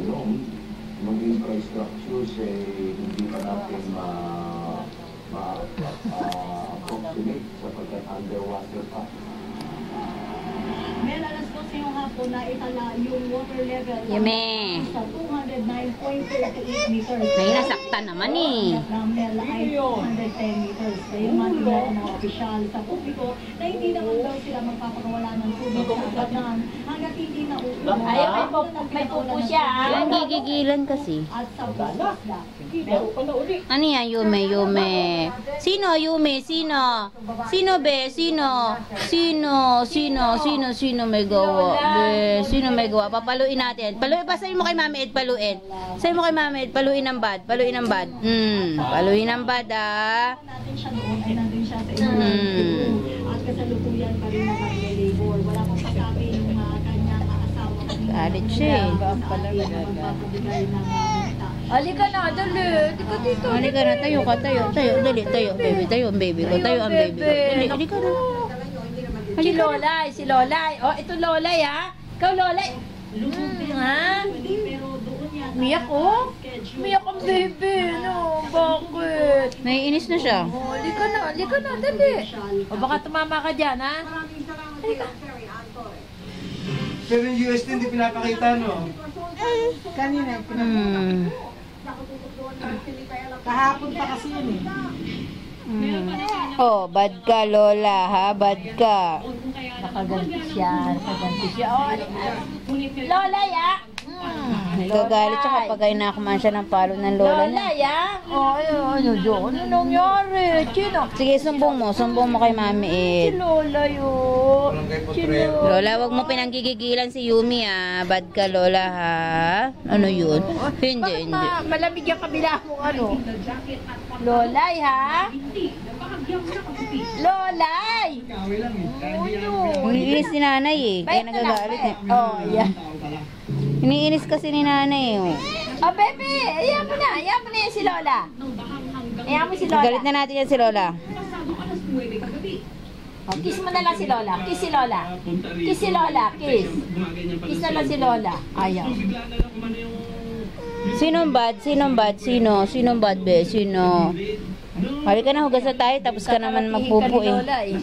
alone, yung infrastructures hindi pa natin ma-approximate sapagkat underwater pa. Mel, alas 12 yung hapon na itala yung water level sa 209.38 meters. May nasaktan naman eh. Mel ay 210 meters. Kaya yung mga tingnan ng mga opisyal sa publiko na hindi naman daw sila magpapakawala ng tubig sa agatan hanggat hindi na uuwi. Ayaw, may pupo siya. Ang gigigilan kasi. At sa busla. Ano yan, Yume, Yume? Sino, Yume? Sino? Sino, be? Sino? Sino may gawa? Be, sino may gawa? Papaluin natin. Paluin pa, sabi mo kay Mami Ed, paluin. Sabi mo kay Mami Ed, paluin ng bad. Paluin ng bad. Paluin ng bad, ah. Natin siya noon ay nandun siya sa at kasalukuyan pa rin na labor. Wala pong kasabi yung kanyang asawa. Galit siya eh. Halika na, dali. Halika dito. Halika na, tayo ka, tayo. Dali, tayo, baby. Tayo ang baby ko. Tayo ang baby ko. Dali, halika na. Si Lolay, si Lolay. Oh, ito Lolay, ha? Ikaw, Lolay. Ha? Miyak, oh. Miyak ang baby, no? Bakit? Naiinis na siya. Oh, halika na, dali. O baka tumama ka dyan, ha? Halika. Pero yung UST hindi pinapakita, no? Kanina, kahapon pa kasi yun eh. Oh, bad ka, Lola, ha? Bad ka. Nakaganti siya. Oh, Lola, ya? Gagalit siya kapag inakuman siya ng palo ng lola Lola, niya. ya? Oh, ano doon? Ano nangyari? Sino? Sige, sumbong mo kay Mami Ed. Si Lola yun. Si Lola. Lola, wag mo pinanggigigilan si Yumi, ha? Bad ka, Lola, ha? Ano yun? Hindi. Malamig yung kabila mo, ano? Lolay, ha? Lolay! Iniinis ni nanay eh. Kaya nagagalit eh. Oh, yan. Iniinis kasi ni nanay eh. Oh, bebe! Ayan mo na yan si Lola. Ayan mo si Lola. Galit na natin yan si Lola. Oh, kiss mo na lang si Lola. Kiss si Lola. Kiss si Lola. Kiss. Kiss na lang si Lola. Ayaw. Sinong bad? Sinong bad, be? Sino? Halika na, hugas na tayo. Tapos ka naman magpupo eh. Lola eh.